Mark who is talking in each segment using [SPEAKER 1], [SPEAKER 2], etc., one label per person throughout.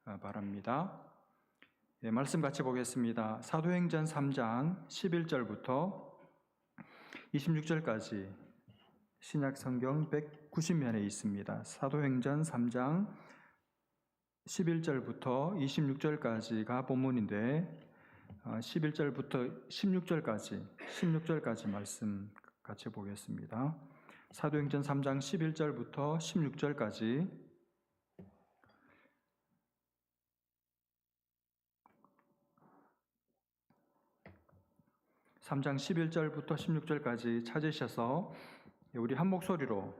[SPEAKER 1] 바랍니다. 말씀 같이 보겠습니다. 사도행전 3장 11절부터 26절까지 신약 성경 190면에 있습니다. 사도행전 3장 11절부터 26절까지가 본문인데 11절부터 16절까지 말씀 같이 보겠습니다. 사도행전 3장 11절부터 16절까지 (3장) 11절부터 16절까지 찾으셔서 우리 한 목소리로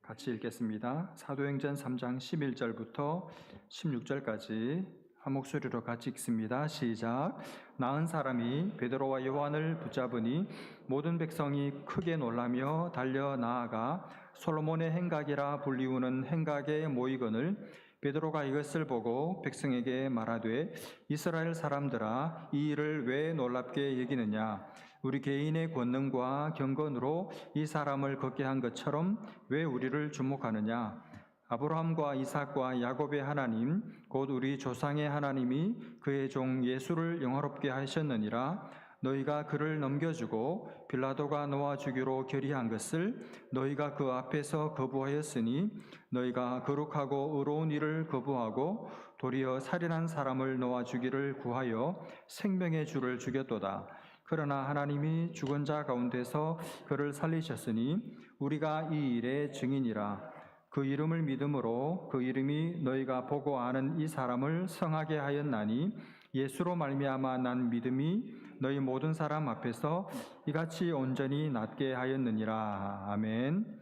[SPEAKER 1] 같이 읽겠습니다. 사도행전 3장 11절부터 16절까지 한 목소리로 같이 읽습니다. 시작. 나은 사람이 베드로와 요한을 붙잡으니 모든 백성이 크게 놀라며 달려 나아가 솔로몬의 행각이라 불리우는 행각에 모이거늘 베드로가 이것을 보고 백성에게 말하되 이스라엘 사람들아 이 일을 왜 놀랍게 여기느냐 우리 개인의 권능과 경건으로 이 사람을 걷게 한 것처럼 왜 우리를 주목하느냐 아브라함과 이삭과 야곱의 하나님 곧 우리 조상의 하나님이 그의 종 예수를 영화롭게 하셨느니라 너희가 그를 넘겨주고 빌라도가 놓아 주기로 결의한 것을 너희가 그 앞에서 거부하였으니 너희가 거룩하고 의로운 일을 거부하고 도리어 살인한 사람을 놓아 주기를 구하여 생명의 주를 죽였도다. 그러나 하나님이 죽은 자 가운데서 그를 살리셨으니 우리가 이 일의 증인이라. 그 이름을 믿음으로 그 이름이 너희가 보고 아는 이 사람을 성하게 하였나니 예수로 말미암아 난 믿음이 너희 모든 사람 앞에서 이같이 온전히 낫게 하였느니라. 아멘.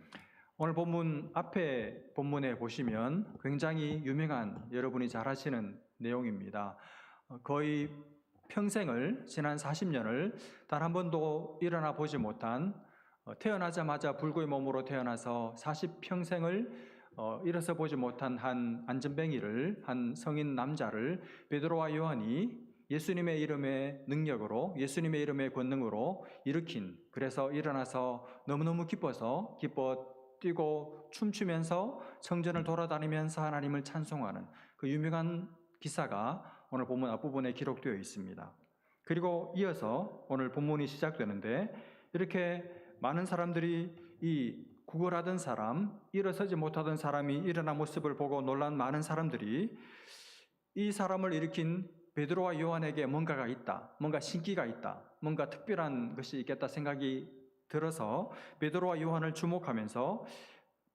[SPEAKER 1] 오늘 본문 앞에 본문에 보시면 굉장히 유명한 여러분이 잘 아시는 내용입니다. 거의 평생을 지난 40년을 단 한 번도 일어나 보지 못한 태어나자마자 불구의 몸으로 태어나서 40평생을 일어서 보지 못한 한 안전뱅이를 한 성인 남자를 베드로와 요한이 예수님의 이름의 능력으로 예수님의 이름의 권능으로 일으킨 그래서 일어나서 너무너무 기뻐 뛰고 춤추면서 성전을 돌아다니면서 하나님을 찬송하는 그 유명한 기사가 오늘 본문 앞부분에 기록되어 있습니다. 그리고 이어서 오늘 본문이 시작되는데 이렇게 많은 사람들이 이 구걸하던 사람, 일어서지 못하던 사람이 일어난 모습을 보고 놀란 많은 사람들이 이 사람을 일으킨 베드로와 요한에게 뭔가가 있다, 뭔가 신기가 있다, 뭔가 특별한 것이 있겠다 생각이 들어서 베드로와 요한을 주목하면서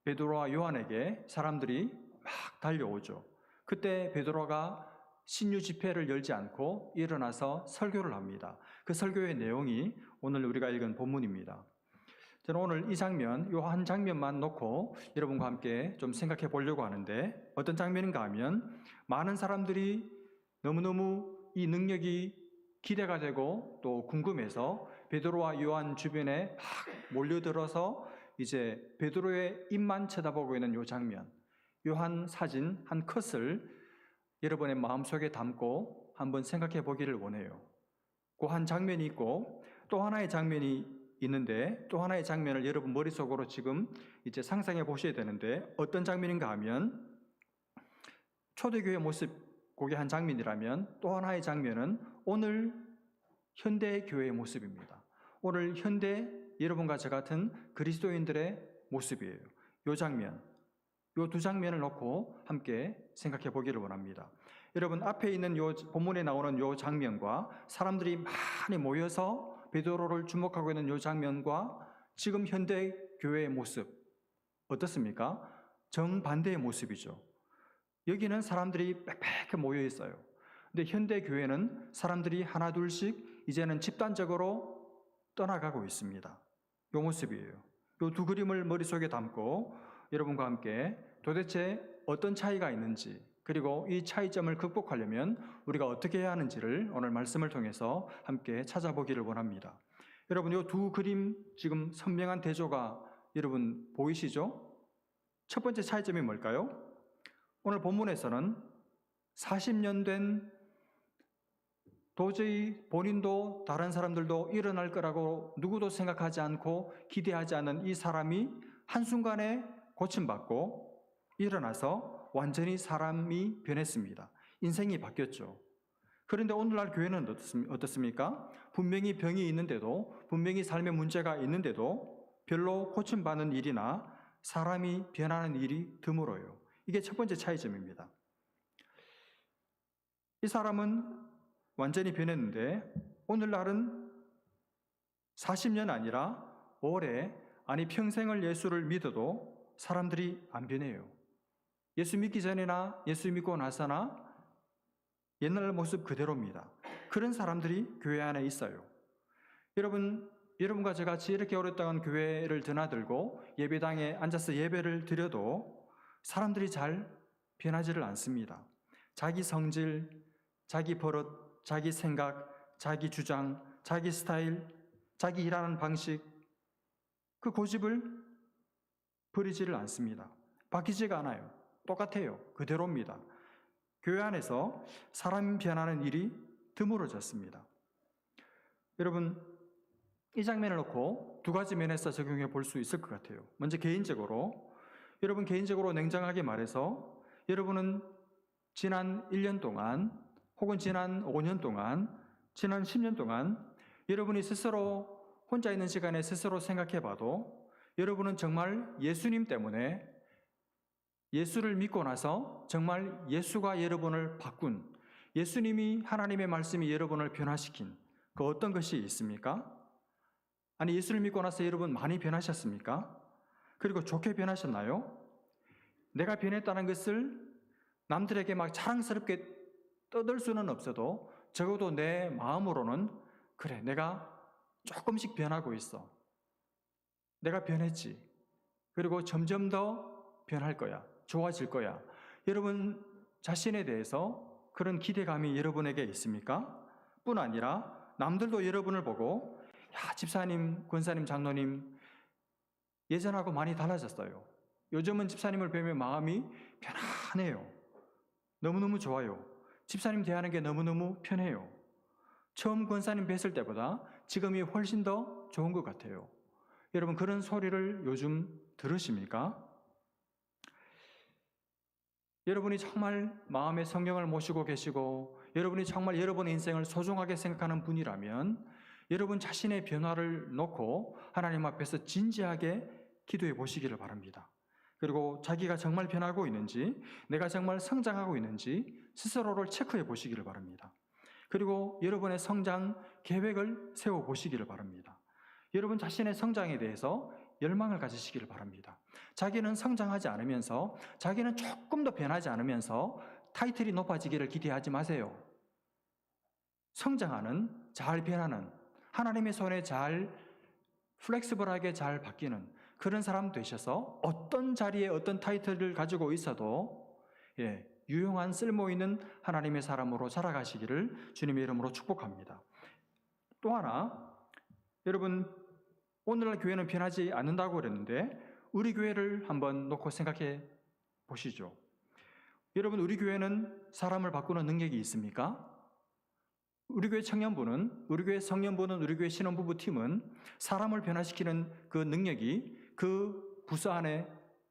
[SPEAKER 1] 베드로와 요한에게 사람들이 막 달려오죠. 그때 베드로가 신유 집회를 열지 않고 일어나서 설교를 합니다. 그 설교의 내용이 오늘 우리가 읽은 본문입니다. 저는 오늘 이 장면, 요 한 장면만 놓고 여러분과 함께 좀 생각해 보려고 하는데 어떤 장면인가 하면 많은 사람들이 너무너무 이 능력이 기대가 되고 또 궁금해서 베드로와 요한 주변에 막 몰려들어서 이제 베드로의 입만 쳐다보고 있는 요 장면, 요 한 사진, 한 컷을 여러분의 마음속에 담고 한번 생각해 보기를 원해요. 그 한 장면이 있고 또 하나의 장면이 있는데 또 하나의 장면을 여러분 머릿속으로 지금 이제 상상해 보셔야 되는데 어떤 장면인가 하면 초대교회 모습 그게 한 장면이라면 또 하나의 장면은 오늘 현대 교회의 모습입니다. 오늘 현대 여러분과 저 같은 그리스도인들의 모습이에요. 이 장면, 이 두 장면을 놓고 함께 생각해 보기를 원합니다. 여러분 앞에 있는 이 본문에 나오는 이 장면과 사람들이 많이 모여서 베드로를 주목하고 있는 이 장면과 지금 현대 교회의 모습 어떻습니까? 정반대의 모습이죠. 여기는 사람들이 빽빽하게 모여 있어요. 근데 현대 교회는 사람들이 하나 둘씩 이제는 집단적으로 떠나가고 있습니다. 이 모습이에요. 이 두 그림을 머릿속에 담고 여러분과 함께 도대체 어떤 차이가 있는지 그리고 이 차이점을 극복하려면 우리가 어떻게 해야 하는지를 오늘 말씀을 통해서 함께 찾아보기를 원합니다. 여러분 이 두 그림 지금 선명한 대조가 여러분 보이시죠? 첫 번째 차이점이 뭘까요? 오늘 본문에서는 40년 된 도저히 본인도 다른 사람들도 일어날 거라고 누구도 생각하지 않고 기대하지 않는 이 사람이 한순간에 고침받고 일어나서 완전히 사람이 변했습니다. 인생이 바뀌었죠. 그런데 오늘날 교회는 어떻습니까? 분명히 병이 있는데도, 분명히 삶의 문제가 있는데도 별로 고침받는 일이나 사람이 변하는 일이 드물어요. 이게 첫 번째 차이점입니다. 이 사람은 완전히 변했는데 오늘날은 40년 아니라 오래, 아니 평생을 예수를 믿어도 사람들이 안 변해요. 예수 믿기 전이나 예수 믿고 나서나 옛날 모습 그대로입니다. 그런 사람들이 교회 안에 있어요. 여러분과 저같이 이렇게 오랫동안 교회를 드나들고 예배당에 앉아서 예배를 드려도 사람들이 잘 변하지를 않습니다. 자기 성질, 자기 버릇, 자기 생각, 자기 주장, 자기 스타일, 자기 일하는 방식, 그 고집을 버리지를 않습니다. 바뀌지가 않아요. 똑같아요. 그대로입니다. 교회 안에서 사람 변하는 일이 드물어졌습니다. 여러분, 이 장면을 놓고 두 가지 면에서 적용해 볼 수 있을 것 같아요. 먼저 개인적으로, 여러분 개인적으로 냉정하게 말해서 여러분은 지난 1년 동안 혹은 지난 5년 동안, 지난 10년 동안 여러분이 스스로 혼자 있는 시간에 스스로 생각해 봐도 여러분은 정말 예수님 때문에, 예수를 믿고 나서 정말 예수가 여러분을 바꾼, 예수님이, 하나님의 말씀이 여러분을 변화시킨 그 어떤 것이 있습니까? 아니, 예수를 믿고 나서 여러분 많이 변하셨습니까? 그리고 좋게 변하셨나요? 내가 변했다는 것을 남들에게 막 자랑스럽게 떠들 수는 없어도 적어도 내 마음으로는 그래, 내가 조금씩 변하고 있어. 내가 변했지. 그리고 점점 더 변할 거야. 좋아질 거야. 여러분 자신에 대해서 그런 기대감이 여러분에게 있습니까? 뿐 아니라 남들도 여러분을 보고 야, 집사님, 권사님, 장로님 예전하고 많이 달라졌어요. 요즘은 집사님을 뵈면 마음이 편안해요. 너무너무 좋아요. 집사님 대하는 게 너무너무 편해요. 처음 권사님 뵀을 때보다 지금이 훨씬 더 좋은 것 같아요. 여러분 그런 소리를 요즘 들으십니까? 여러분이 정말 마음에 성경을 모시고 계시고 여러분이 정말 여러분의 인생을 소중하게 생각하는 분이라면 여러분 자신의 변화를 놓고 하나님 앞에서 진지하게 기도해 보시기를 바랍니다. 그리고 자기가 정말 변하고 있는지, 내가 정말 성장하고 있는지 스스로를 체크해 보시기를 바랍니다. 그리고 여러분의 성장 계획을 세워 보시기를 바랍니다. 여러분 자신의 성장에 대해서 열망을 가지시기를 바랍니다. 자기는 성장하지 않으면서, 자기는 조금 더 변하지 않으면서 타이틀이 높아지기를 기대하지 마세요. 성장하는, 잘 변하는, 하나님의 손에 잘 플렉시블하게 잘 바뀌는 그런 사람 되셔서 어떤 자리에 어떤 타이틀을 가지고 있어도 유용한 쓸모있는 하나님의 사람으로 자라가시기를 주님의 이름으로 축복합니다. 또 하나, 여러분 오늘날 교회는 변하지 않는다고 그랬는데 우리 교회를 한번 놓고 생각해 보시죠. 여러분 우리 교회는 사람을 바꾸는 능력이 있습니까? 우리 교회 청년부는, 우리 교회 성년부는, 우리 교회 신혼부부 팀은 사람을 변화시키는 그 능력이 그 부서 안에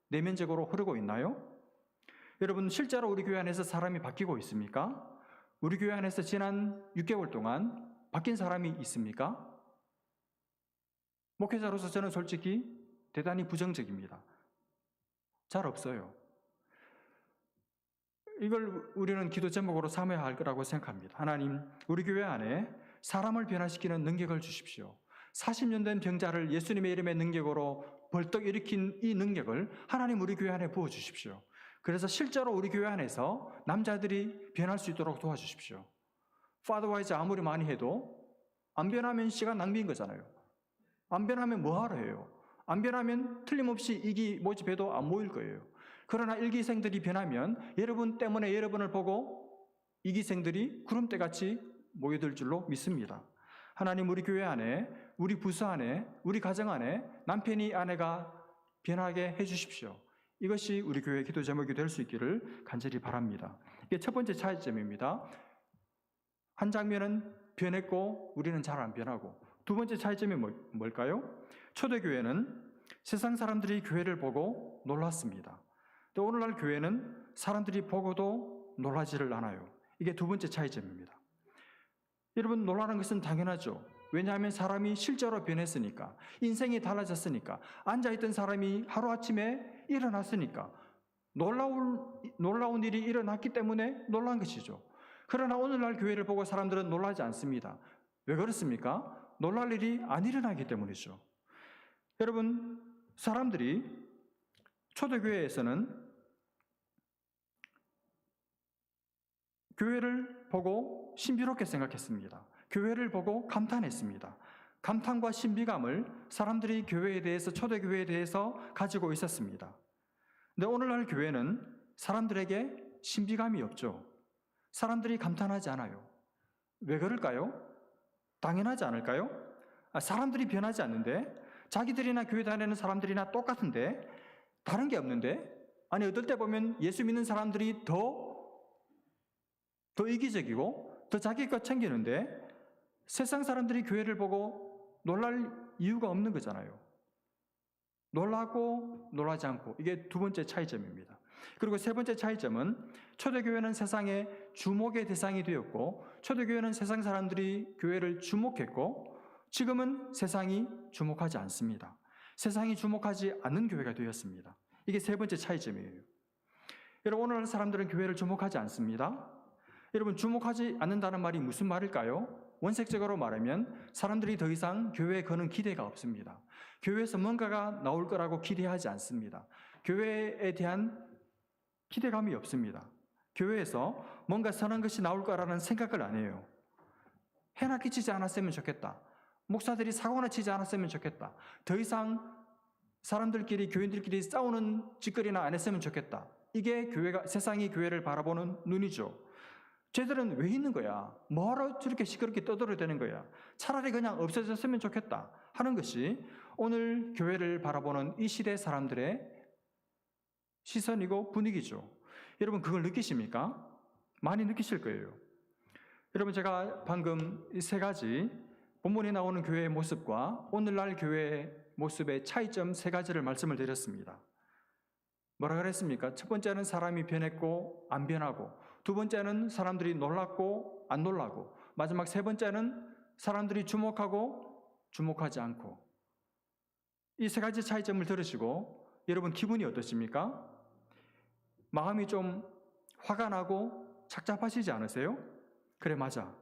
[SPEAKER 1] 내면적으로 흐르고 있나요? 여러분 실제로 우리 교회 안에서 사람이 바뀌고 있습니까? 우리 교회 안에서 지난 6개월 동안 바뀐 사람이 있습니까? 목회자로서 저는 솔직히 대단히 부정적입니다. 잘 없어요. 이걸 우리는 기도 제목으로 삼아야 할 거라고 생각합니다. 하나님, 우리 교회 안에 사람을 변화시키는 능력을 주십시오. 40년 된 병자를 예수님의 이름의 능력으로 벌떡 일으킨 이 능력을 하나님 우리 교회 안에 부어주십시오. 그래서 실제로 우리 교회 안에서 남자들이 변할 수 있도록 도와주십시오. 파더와이즈 아무리 많이 해도 안 변하면 시간 낭비인 거잖아요. 안 변하면 뭐하러 해요? 안 변하면 틀림없이 이기 모집해도 안 모일 거예요. 그러나 일기생들이 변하면 여러분 때문에 여러분을 보고 이기생들이 구름대같이 모여들 줄로 믿습니다. 하나님 우리 교회 안에, 우리 부서 안에, 우리 가정 안에 남편이 아내가 변하게 해주십시오. 이것이 우리 교회의 기도 제목이 될 수 있기를 간절히 바랍니다. 이게 첫 번째 차이점입니다. 한 장면은 변했고 우리는 잘 안 변하고, 두 번째 차이점이 뭘까요? 초대교회는 세상 사람들이 교회를 보고 놀랐습니다. 또 오늘날 교회는 사람들이 보고도 놀라지를 않아요. 이게 두 번째 차이점입니다. 여러분, 놀라는 것은 당연하죠. 왜냐하면 사람이 실제로 변했으니까, 인생이 달라졌으니까, 앉아있던 사람이 하루아침에 일어났으니까, 놀라운 일이 일어났기 때문에 놀란 것이죠. 그러나 오늘날 교회를 보고 사람들은 놀라지 않습니다. 왜 그렇습니까? 놀랄 일이 안 일어나기 때문이죠. 여러분, 사람들이 초대교회에서는 교회를 보고 신비롭게 생각했습니다. 교회를 보고 감탄했습니다. 감탄과 신비감을 사람들이 교회에 대해서, 초대교회에 대해서 가지고 있었습니다. 근데 오늘날 교회는 사람들에게 신비감이 없죠. 사람들이 감탄하지 않아요. 왜 그럴까요? 당연하지 않을까요? 사람들이 변하지 않는데, 자기들이나 교회 다니는 사람들이나 똑같은데, 다른 게 없는데, 아니 어떨 때 보면 예수 믿는 사람들이 더 이기적이고 더 자기 것 챙기는데, 세상 사람들이 교회를 보고 놀랄 이유가 없는 거잖아요. 놀라고 놀라지 않고, 이게 두 번째 차이점입니다. 그리고 세 번째 차이점은 초대교회는 세상의 주목의 대상이 되었고, 초대교회는 세상 사람들이 교회를 주목했고, 지금은 세상이 주목하지 않습니다. 세상이 주목하지 않는 교회가 되었습니다. 이게 세 번째 차이점이에요. 여러분, 오늘날 사람들은 교회를 주목하지 않습니다. 여러분, 주목하지 않는다는 말이 무슨 말일까요? 원색적으로 말하면 사람들이 더 이상 교회에 거는 기대가 없습니다. 교회에서 뭔가가 나올 거라고 기대하지 않습니다. 교회에 대한 기대감이 없습니다. 교회에서 뭔가 선한 것이 나올 거라는 생각을 안 해요. 해나 끼치지 않았으면 좋겠다. 목사들이 사고나 치지 않았으면 좋겠다. 더 이상 사람들끼리, 교인들끼리 싸우는 짓거리나 안 했으면 좋겠다. 이게 세상이 교회를 바라보는 눈이죠. 쟤들은 왜 있는 거야? 뭐하러 저렇게 시끄럽게 떠들어대는 거야? 차라리 그냥 없어졌으면 좋겠다 하는 것이 오늘 교회를 바라보는 이 시대 사람들의 시선이고 분위기죠. 여러분, 그걸 느끼십니까? 많이 느끼실 거예요. 여러분, 제가 방금 이 세 가지 본문에 나오는 교회의 모습과 오늘날 교회의 모습의 차이점 세 가지를 말씀을 드렸습니다. 뭐라 그랬습니까? 첫 번째는 사람이 변했고 안 변하고, 두 번째는 사람들이 놀랐고 안 놀라고, 마지막 세 번째는 사람들이 주목하고 주목하지 않고. 이 세 가지 차이점을 들으시고 여러분 기분이 어떠십니까? 마음이 좀 화가 나고 착잡하시지 않으세요? 그래, 맞아.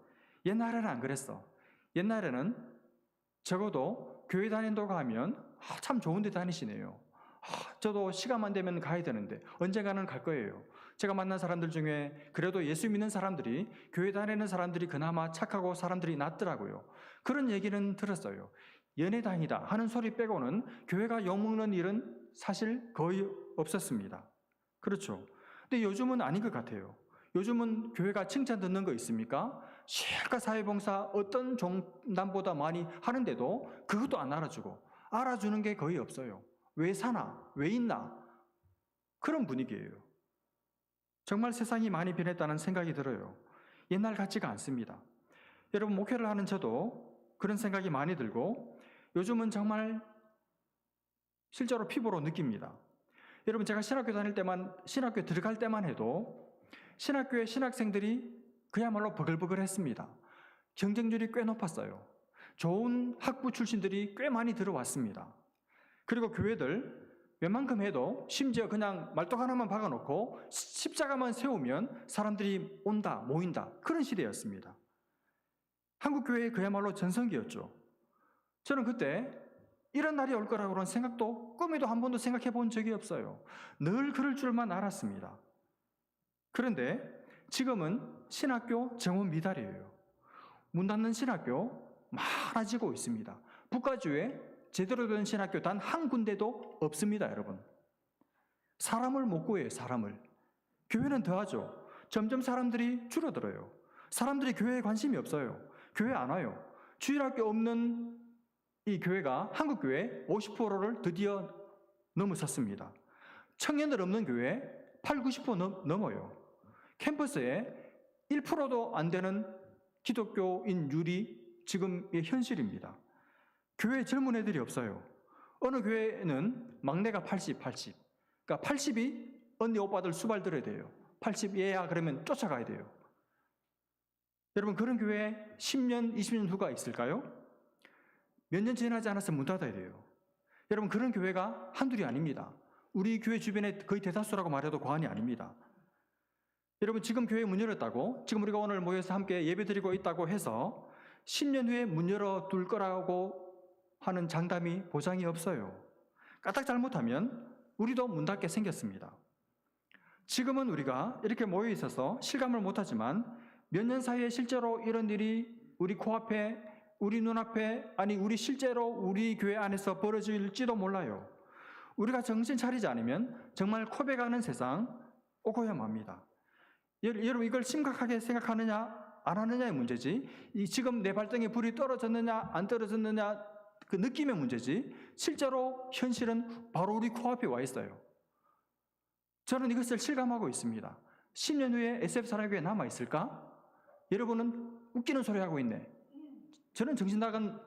[SPEAKER 1] 옛날에는 안 그랬어. 옛날에는 적어도 교회 다닌다고 하면 참 좋은 데 다니시네요. 저도 시간만 되면 가야 되는데 언젠가는 갈 거예요. 제가 만난 사람들 중에 그래도 예수 믿는 사람들이, 교회 다니는 사람들이 그나마 착하고 사람들이 낫더라고요. 그런 얘기는 들었어요. 연애 다니다 하는 소리 빼고는 교회가 욕먹는 일은 사실 거의 없었습니다. 그렇죠. 근데 요즘은 아닌 것 같아요. 요즘은 교회가 칭찬 듣는 거 있습니까? 실컷 사회봉사 어떤 종단보다 많이 하는데도 그것도 안 알아주고, 알아주는 게 거의 없어요. 왜 사나? 왜 있나? 그런 분위기예요. 정말 세상이 많이 변했다는 생각이 들어요. 옛날 같지가 않습니다. 여러분, 목회를 하는 저도 그런 생각이 많이 들고 요즘은 정말 실제로 피부로 느낍니다. 여러분, 제가 신학교 다닐 때만, 신학교 들어갈 때만 해도 신학교의 신학생들이 그야말로 버글버글했습니다. 경쟁률이 꽤 높았어요. 좋은 학부 출신들이 꽤 많이 들어왔습니다. 그리고 교회들 웬만큼 해도 심지어 그냥 말뚝 하나만 박아놓고 십자가만 세우면 사람들이 온다, 모인다, 그런 시대였습니다. 한국교회의 그야말로 전성기였죠. 저는 그때 이런 날이 올 거라고는 생각도, 꿈에도 한 번도 생각해 본 적이 없어요. 늘 그럴 줄만 알았습니다. 그런데 지금은 신학교 정원 미달이에요. 문 닫는 신학교 많아지고 있습니다. 북가주에 제대로 된 신학교 단 한 군데도 없습니다, 여러분. 사람을 못 구해요, 사람을. 교회는 더하죠. 점점 사람들이 줄어들어요. 사람들이 교회에 관심이 없어요. 교회 안 와요. 주일학교 없는 이 교회가 한국교회 50%를 드디어 넘어섰습니다. 청년들 없는 교회 8, 90% 넘어요. 캠퍼스에 1%도 안 되는 기독교인율이 지금의 현실입니다. 교회에 젊은 애들이 없어요. 어느 교회는 막내가 80. 그러니까 80이 언니 오빠들 수발 들어야 돼요. 80 얘야 그러면 쫓아가야 돼요. 여러분, 그런 교회 10년, 20년 후가 있을까요? 몇 년 지나지 않았으면 문 닫아야 돼요. 여러분, 그런 교회가 한둘이 아닙니다. 우리 교회 주변에 거의 대다수라고 말해도 과언이 아닙니다. 여러분, 지금 교회 문 열었다고, 지금 우리가 오늘 모여서 함께 예배드리고 있다고 해서 10년 후에 문 열어둘 거라고 하는 장담이, 보장이 없어요. 까딱 잘못하면 우리도 문 닫게 생겼습니다. 지금은 우리가 이렇게 모여 있어서 실감을 못하지만 몇 년 사이에 실제로 이런 일이 우리 코앞에, 우리 눈앞에, 아니 우리 실제로 우리 교회 안에서 벌어질지도 몰라요. 우리가 정신 차리지 않으면 정말 코베 가는 세상 오고야 맙니다. 여러분, 이걸 심각하게 생각하느냐 안 하느냐의 문제지, 지금 내 발등에 불이 떨어졌느냐 안 떨어졌느냐 그 느낌의 문제지, 실제로 현실은 바로 우리 코앞에 와 있어요. 저는 이것을 실감하고 있습니다. 10년 후에 SF 사랑교회 남아있을까? 여러분은 웃기는 소리 하고 있네. 저는 정신 나간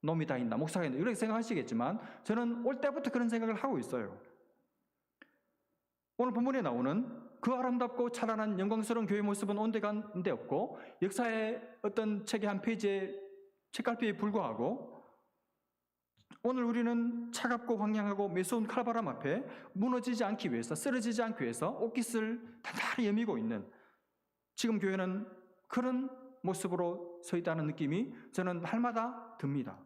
[SPEAKER 1] 놈이 다 있나, 목사가 있나, 이렇게 생각하시겠지만 저는 올 때부터 그런 생각을 하고 있어요. 오늘 본문에 나오는 그 아름답고 찬란한 영광스러운 교회 모습은 온데간데 없고 역사의 어떤 책의 한 페이지에 책갈피에 불과하고, 오늘 우리는 차갑고 황량하고 매서운 칼바람 앞에 무너지지 않기 위해서, 쓰러지지 않기 위해서 옷깃을 단단히 여미고 있는 지금 교회는 그런 모습으로 서 있다는 느낌이 저는 날마다 듭니다.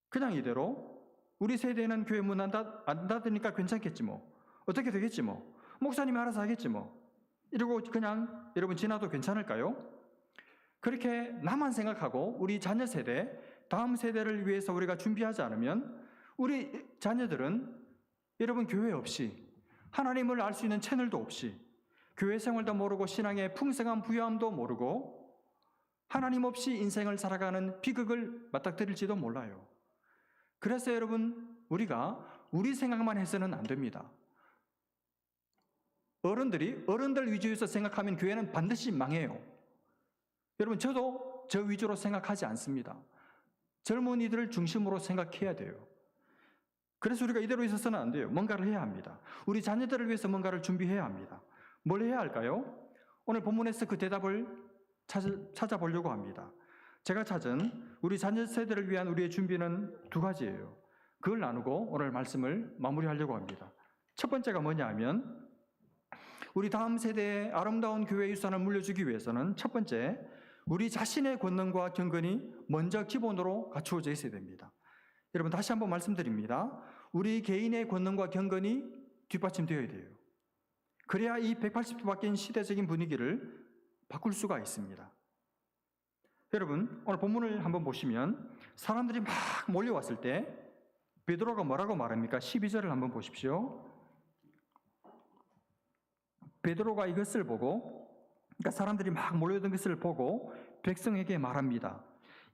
[SPEAKER 1] 그냥 이대로 우리 세대는 교회 문 안 닫으니까 괜찮겠지 뭐, 어떻게 되겠지 뭐, 목사님이 알아서 하겠지 뭐, 이러고 그냥 여러분 지나도 괜찮을까요? 그렇게 나만 생각하고 우리 자녀 세대, 다음 세대를 위해서 우리가 준비하지 않으면 우리 자녀들은 여러분 교회 없이, 하나님을 알 수 있는 채널도 없이, 교회 생활도 모르고 신앙의 풍성한 부유함도 모르고 하나님 없이 인생을 살아가는 비극을 맞닥뜨릴지도 몰라요. 그래서 여러분, 우리가 우리 생각만 해서는 안 됩니다. 어른들 위주에서 생각하면 교회는 반드시 망해요. 여러분, 저도 저 위주로 생각하지 않습니다. 젊은이들을 중심으로 생각해야 돼요. 그래서 우리가 이대로 있어서는 안 돼요. 뭔가를 해야 합니다. 우리 자녀들을 위해서 뭔가를 준비해야 합니다. 뭘 해야 할까요? 오늘 본문에서 그 대답을 찾아보려고 합니다. 제가 찾은 우리 자녀 세대를 위한 우리의 준비는 두 가지예요. 그걸 나누고 오늘 말씀을 마무리하려고 합니다. 첫 번째가 뭐냐 하면, 우리 다음 세대에 아름다운 교회 유산을 물려주기 위해서는 첫 번째, 우리 자신의 권능과 경건이 먼저 기본으로 갖추어져 있어야 됩니다. 여러분, 다시 한번 말씀드립니다. 우리 개인의 권능과 경건이 뒷받침되어야 돼요. 그래야 이 180도 바뀐 시대적인 분위기를 바꿀 수가 있습니다. 여러분, 오늘 본문을 한번 보시면 사람들이 막 몰려왔을 때 베드로가 뭐라고 말합니까? 12절을 한번 보십시오. 베드로가 이것을 보고, 그러니까 사람들이 막 몰려든 것을 보고 백성에게 말합니다.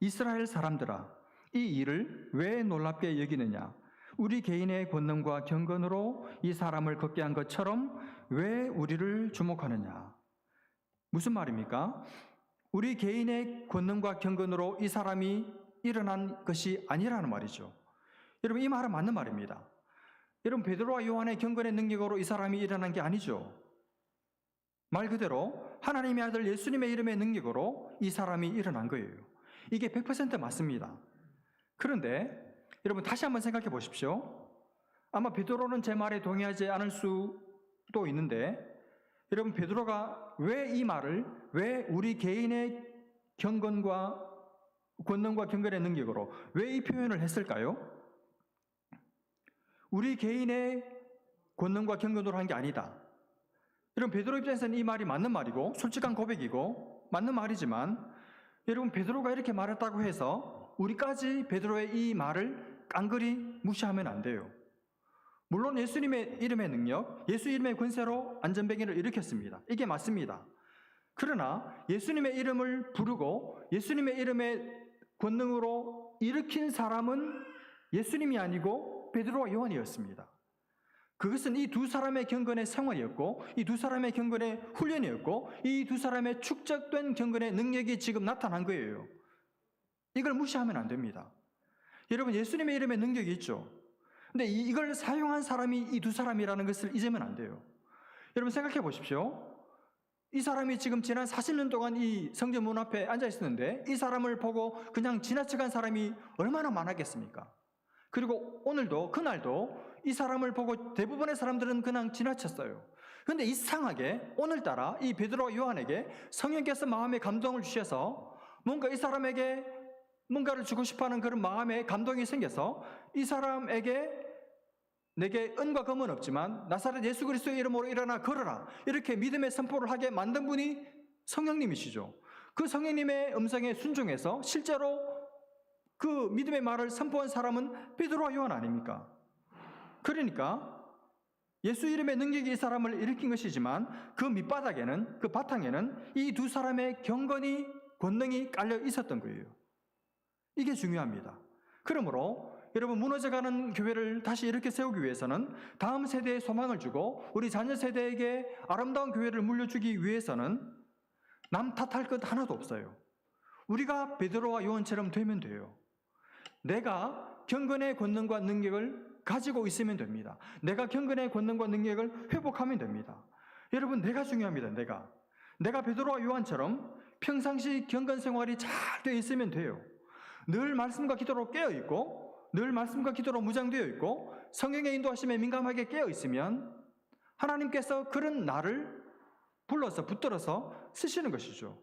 [SPEAKER 1] 이스라엘 사람들아, 이 일을 왜 놀랍게 여기느냐? 우리 개인의 권능과 경건으로 이 사람을 걷게 한 것처럼 왜 우리를 주목하느냐? 무슨 말입니까? 우리 개인의 권능과 경건으로 이 사람이 일어난 것이 아니라는 말이죠. 여러분, 이 말은 맞는 말입니다. 여러분, 베드로와 요한의 경건의 능력으로 이 사람이 일어난 게 아니죠. 말 그대로 하나님의 아들 예수님의 이름의 능력으로 이 사람이 일어난 거예요. 이게 100% 맞습니다. 그런데 여러분, 다시 한번 생각해 보십시오. 아마 베드로는 제 말에 동의하지 않을 수도 있는데, 여러분, 베드로가 왜 이 말을, 왜 우리 개인의 경건과 권능과 경건의 능력으로 왜 이 표현을 했을까요? 우리 개인의 권능과 경건으로 한 게 아니다. 여러분, 베드로 입장에서는 이 말이 맞는 말이고 솔직한 고백이고 맞는 말이지만, 여러분, 베드로가 이렇게 말했다고 해서 우리까지 베드로의 이 말을 깡그리 무시하면 안 돼요. 물론 예수님의 이름의 능력, 예수 이름의 권세로 안전병기를 일으켰습니다. 이게 맞습니다. 그러나 예수님의 이름을 부르고 예수님의 이름의 권능으로 일으킨 사람은 예수님이 아니고 베드로와 요한이었습니다. 그것은 이 두 사람의 경건의 생활이었고, 이 두 사람의 경건의 훈련이었고, 이 두 사람의 축적된 경건의 능력이 지금 나타난 거예요. 이걸 무시하면 안 됩니다. 여러분, 예수님의 이름의 능력이 있죠. 근데 이걸 사용한 사람이 이 두 사람이라는 것을 잊으면 안 돼요. 여러분, 생각해 보십시오. 이 사람이 지금 지난 40년 동안 이 성전 문 앞에 앉아 있었는데 이 사람을 보고 그냥 지나쳐간 사람이 얼마나 많았겠습니까? 그리고 오늘도 그날도 이 사람을 보고 대부분의 사람들은 그냥 지나쳤어요. 그런데 이상하게 오늘따라 이 베드로와 요한에게 성령께서 마음에 감동을 주셔서 뭔가 이 사람에게 뭔가를 주고 싶어하는 그런 마음에 감동이 생겨서 이 사람에게 내게 은과 금은 없지만 나사렛 예수 그리스도의 이름으로 일어나 걸어라, 이렇게 믿음의 선포를 하게 만든 분이 성령님이시죠. 그 성령님의 음성에 순종해서 실제로 그 믿음의 말을 선포한 사람은 베드로와 요한 아닙니까? 그러니까 예수 이름의 능력이 이 사람을 일으킨 것이지만 그 밑바닥에는, 그 바탕에는 이 두 사람의 경건이, 권능이 깔려 있었던 거예요. 이게 중요합니다. 그러므로 여러분, 무너져가는 교회를 다시 이렇게 세우기 위해서는, 다음 세대에 소망을 주고 우리 자녀 세대에게 아름다운 교회를 물려주기 위해서는 남 탓할 것 하나도 없어요. 우리가 베드로와 요한처럼 되면 돼요. 내가 경건의 권능과 능력을 가지고 있으면 됩니다. 내가 경건의 권능과 능력을 회복하면 됩니다. 여러분, 내가 중요합니다. 내가 베드로와 요한처럼 평상시 경건 생활이 잘 되어 있으면 돼요. 늘 말씀과 기도로 깨어있고, 늘 말씀과 기도로 무장되어 있고, 성령의 인도하심에 민감하게 깨어 있으면 하나님께서 그런 나를 불러서 붙들어서 쓰시는 것이죠.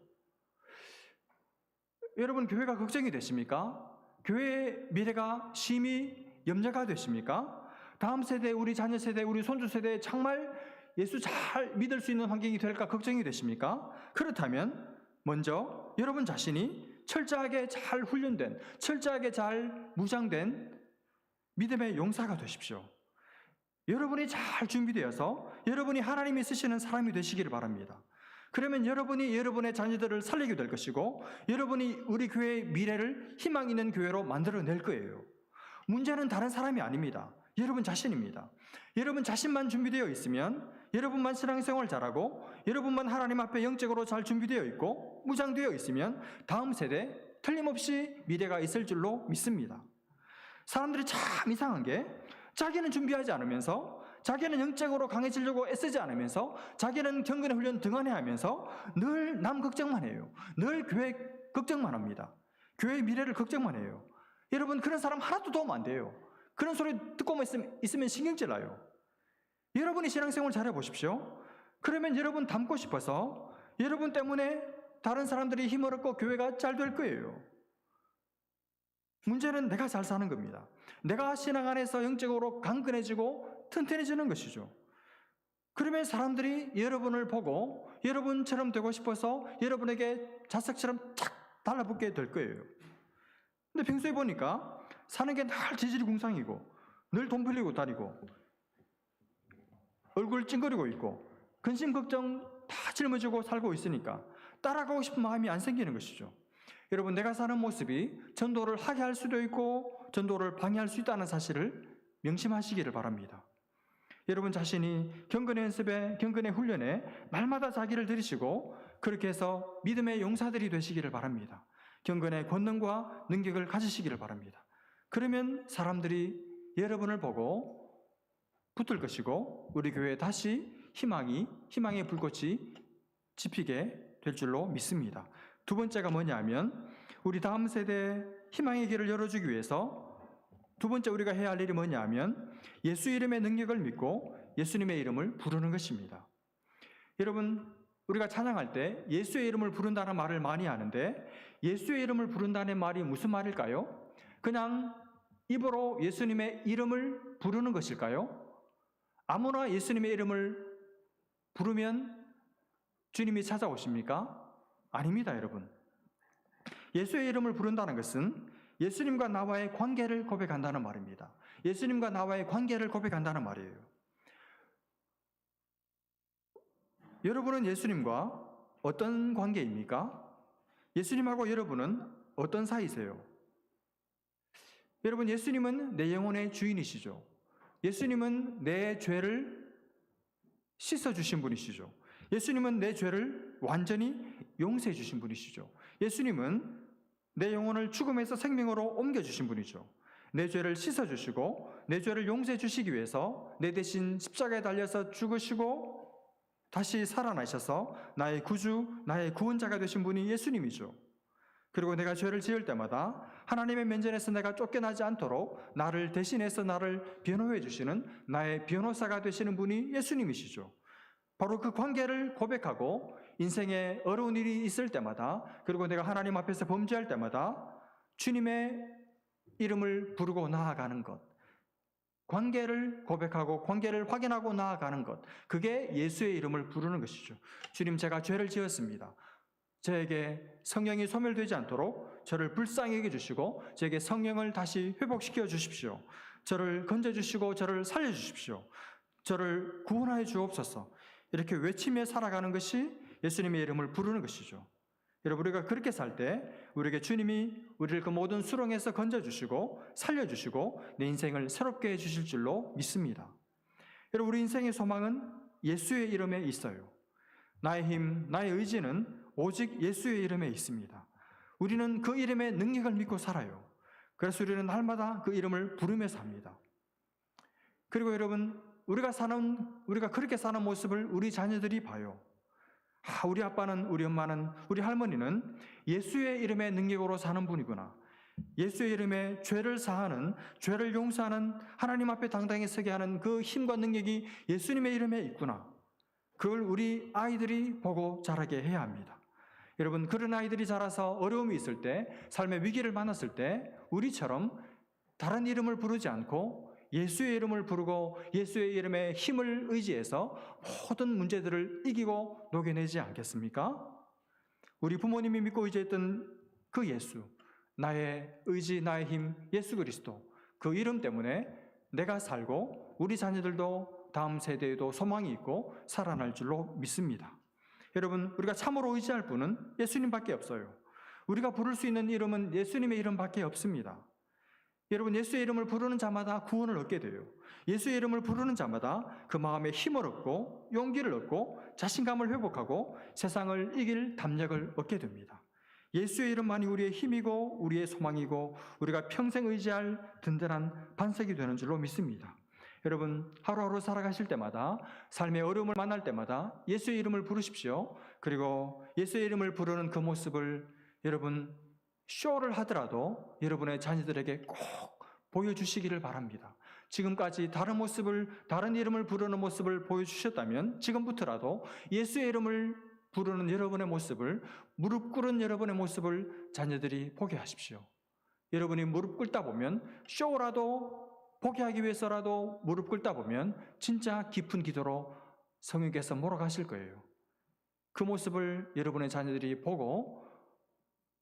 [SPEAKER 1] 여러분, 교회가 걱정이 되십니까? 교회의 미래가 심히 염려가 되십니까? 다음 세대, 우리 자녀 세대, 우리 손주 세대에 정말 예수 잘 믿을 수 있는 환경이 될까 걱정이 되십니까? 그렇다면 먼저 여러분 자신이 철저하게 잘 훈련된, 철저하게 잘 무장된 믿음의 용사가 되십시오. 여러분이 잘 준비되어서 여러분이 하나님이 쓰시는 사람이 되시기를 바랍니다. 그러면 여러분이 여러분의 자녀들을 살리게 될 것이고, 여러분이 우리 교회의 미래를 희망 있는 교회로 만들어낼 거예요. 문제는 다른 사람이 아닙니다. 여러분 자신입니다. 여러분 자신만 준비되어 있으면, 여러분만 신앙생활 잘하고, 여러분만 하나님 앞에 영적으로 잘 준비되어 있고 무장되어 있으면 다음 세대 틀림없이 미래가 있을 줄로 믿습니다. 사람들이 참 이상한 게, 자기는 준비하지 않으면서, 자기는 영적으로 강해지려고 애쓰지 않으면서, 자기는 경건의 훈련 등한해하면서 늘 남 걱정만 해요. 늘 교회 걱정만 합니다. 교회의 미래를 걱정만 해요. 여러분, 그런 사람 하나도 도움 안 돼요. 그런 소리 듣고만 있으면 신경질 나요. 여러분이 신앙생활 잘해보십시오. 그러면 여러분 닮고 싶어서 여러분 때문에 다른 사람들이 힘을 얻고 교회가 잘 될 거예요. 문제는 내가 잘 사는 겁니다. 내가 신앙 안에서 영적으로 강건해지고 튼튼해지는 것이죠. 그러면 사람들이 여러분을 보고 여러분처럼 되고 싶어서 여러분에게 자석처럼 착 달라붙게 될 거예요. 근데 평소에 보니까 사는 게 늘 지질궁상이고, 늘 돈 빌리고 다니고, 얼굴 찡그리고 있고, 근심 걱정 다 짊어지고 살고 있으니까 따라가고 싶은 마음이 안 생기는 것이죠. 여러분, 내가 사는 모습이 전도를 하게 할 수도 있고 전도를 방해할 수 있다는 사실을 명심하시기를 바랍니다. 여러분 자신이 경건의 연습에, 경건의 훈련에 날마다 자기를 들이시고 그렇게 해서 믿음의 용사들이 되시기를 바랍니다. 경건의 권능과 능력을 가지시기를 바랍니다. 그러면 사람들이 여러분을 보고 붙을 것이고 우리 교회에 다시 희망의 불꽃이 지피게 될 줄로 믿습니다. 두 번째가 뭐냐 하면, 우리 다음 세대에 희망의 길을 열어주기 위해서 두 번째 우리가 해야 할 일이 뭐냐 하면, 예수 이름의 능력을 믿고 예수님의 이름을 부르는 것입니다. 여러분, 우리가 찬양할 때 예수의 이름을 부른다는 말을 많이 하는데, 예수의 이름을 부른다는 말이 무슨 말일까요? 그냥 입으로 예수님의 이름을 부르는 것일까요? 아무나 예수님의 이름을 부르면 주님이 찾아오십니까? 아닙니다, 여러분. 예수의 이름을 부른다는 것은 예수님과 나와의 관계를 고백한다는 말입니다. 예수님과 나와의 관계를 고백한다는 말이에요. 여러분은 예수님과 어떤 관계입니까? 예수님하고 여러분은 어떤 사이세요? 여러분, 예수님은 내 영혼의 주인이시죠. 예수님은 내 죄를 씻어주신 분이시죠. 예수님은 내 죄를 완전히 용서해 주신 분이시죠. 예수님은 내 영혼을 죽음에서 생명으로 옮겨주신 분이죠. 내 죄를 씻어주시고 내 죄를 용서해 주시기 위해서 내 대신 십자가에 달려서 죽으시고 다시 살아나셔서 나의 구주, 나의 구원자가 되신 분이 예수님이죠. 그리고 내가 죄를 지을 때마다 하나님의 면전에서 내가 쫓겨나지 않도록 나를 대신해서 나를 변호해 주시는 나의 변호사가 되시는 분이 예수님이시죠. 바로 그 관계를 고백하고 인생에 어려운 일이 있을 때마다, 그리고 내가 하나님 앞에서 범죄할 때마다 주님의 이름을 부르고 나아가는 것, 관계를 고백하고 관계를 확인하고 나아가는 것, 그게 예수의 이름을 부르는 것이죠. 주님, 제가 죄를 지었습니다. 저에게 성령이 소멸되지 않도록 저를 불쌍히 여겨주시고 저에게 성령을 다시 회복시켜 주십시오. 저를 건져주시고 저를 살려주십시오. 저를 구원하여 주옵소서. 이렇게 외치며 살아가는 것이 예수님의 이름을 부르는 것이죠. 여러분, 우리가 그렇게 살 때 우리에게 주님이 우리를 그 모든 수렁에서 건져주시고 살려주시고 내 인생을 새롭게 해주실 줄로 믿습니다. 여러분, 우리 인생의 소망은 예수의 이름에 있어요. 나의 힘, 나의 의지는 오직 예수의 이름에 있습니다. 우리는 그 이름의 능력을 믿고 살아요. 그래서 우리는 날마다 그 이름을 부르며 삽니다. 그리고 여러분, 우리가 그렇게 사는 모습을 우리 자녀들이 봐요. 우리 아빠는, 우리 엄마는, 우리 할머니는 예수의 이름의 능력으로 사는 분이구나. 예수의 이름에 죄를 사하는, 죄를 용서하는, 하나님 앞에 당당히 서게 하는 그 힘과 능력이 예수님의 이름에 있구나. 그걸 우리 아이들이 보고 자라게 해야 합니다. 여러분, 그런 아이들이 자라서 어려움이 있을 때, 삶의 위기를 만났을 때 우리처럼 다른 이름을 부르지 않고 예수의 이름을 부르고 예수의 이름의 힘을 의지해서 모든 문제들을 이기고 녹여내지 않겠습니까? 우리 부모님이 믿고 의지했던 그 예수, 나의 의지, 나의 힘, 예수 그리스도, 그 이름 때문에 내가 살고 우리 자녀들도 다음 세대에도 소망이 있고 살아날 줄로 믿습니다. 여러분, 우리가 참으로 의지할 분은 예수님밖에 없어요. 우리가 부를 수 있는 이름은 예수님의 이름밖에 없습니다. 여러분, 예수의 이름을 부르는 자마다 구원을 얻게 돼요. 예수의 이름을 부르는 자마다 그 마음에 힘을 얻고 용기를 얻고 자신감을 회복하고 세상을 이길 담력을 얻게 됩니다. 예수의 이름만이 우리의 힘이고 우리의 소망이고 우리가 평생 의지할 든든한 반석이 되는 줄로 믿습니다. 여러분, 하루하루 살아가실 때마다, 삶의 어려움을 만날 때마다 예수의 이름을 부르십시오. 그리고 예수의 이름을 부르는 그 모습을 여러분 쇼를 하더라도 여러분의 자녀들에게 꼭 보여주시기를 바랍니다. 지금까지 다른 모습을, 다른 이름을 부르는 모습을 보여주셨다면 지금부터라도 예수의 이름을 부르는 여러분의 모습을, 무릎 꿇은 여러분의 모습을 자녀들이 보게 하십시오. 여러분이 무릎 꿇다 보면, 쇼라도 보게 하기 위해서라도 무릎 꿇다 보면 진짜 깊은 기도로 성령께서 몰아가실 거예요. 그 모습을 여러분의 자녀들이 보고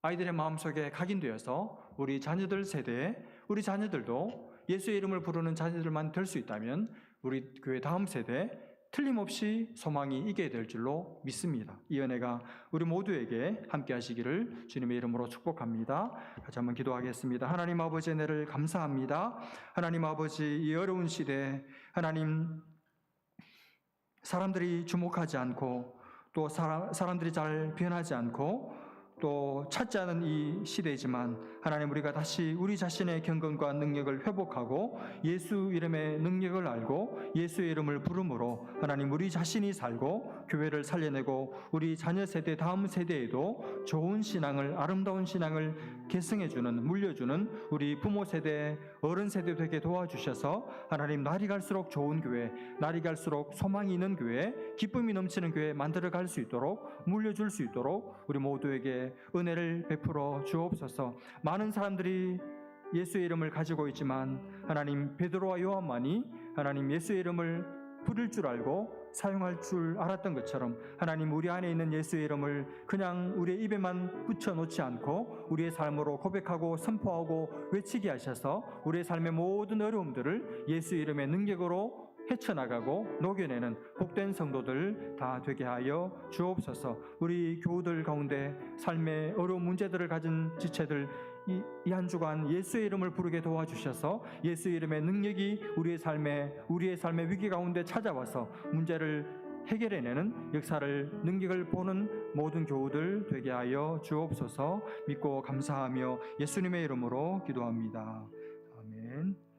[SPEAKER 1] 아이들의 마음속에 각인되어서 우리 자녀들 세대에, 우리 자녀들도 예수의 이름을 부르는 자녀들만 될 수 있다면 우리 교회 다음 세대에 틀림없이 소망이 있게 될 줄로 믿습니다. 이 은혜가 우리 모두에게 함께 하시기를 주님의 이름으로 축복합니다. 같이 한번 기도하겠습니다. 하나님 아버지, 은혜를 감사합니다. 하나님 아버지, 이 어려운 시대에 하나님, 사람들이 주목하지 않고 또 사람들이 잘 변하지 않고 또 찾지 않은 이 시대이지만 하나님, 우리가 다시 우리 자신의 경건과 능력을 회복하고 예수 이름의 능력을 알고 예수의 이름을 부름으로 하나님, 우리 자신이 살고 교회를 살려내고 우리 자녀 세대, 다음 세대에도 좋은 신앙을, 아름다운 신앙을 계승해주는, 물려주는 우리 부모 세대, 어른 세대 되게 도와주셔서 하나님, 날이 갈수록 좋은 교회, 날이 갈수록 소망이 있는 교회, 기쁨이 넘치는 교회 만들어갈 수 있도록, 물려줄 수 있도록 우리 모두에게 은혜를 베풀어 주옵소서. 많은 사람들이 예수의 이름을 가지고 있지만 하나님, 베드로와 요한만이 하나님 예수의 이름을 부를 줄 알고 사용할 줄 알았던 것처럼 하나님, 우리 안에 있는 예수의 이름을 그냥 우리의 입에만 붙여놓지 않고 우리의 삶으로 고백하고 선포하고 외치게 하셔서 우리의 삶의 모든 어려움들을 예수의 이름의 능력으로 헤쳐나가고 녹여내는 복된 성도들 다 되게 하여 주옵소서. 우리 교우들 가운데 삶의 어려운 문제들을 가진 지체들, 이 한 주간 예수의 이름을 부르게 도와주셔서 예수의 이름의 능력이 우리의 삶의 위기 가운데 찾아와서 문제를 해결해내는 역사를, 능력을 보는 모든 교우들 되게 하여 주옵소서. 믿고 감사하며 예수님의 이름으로 기도합니다.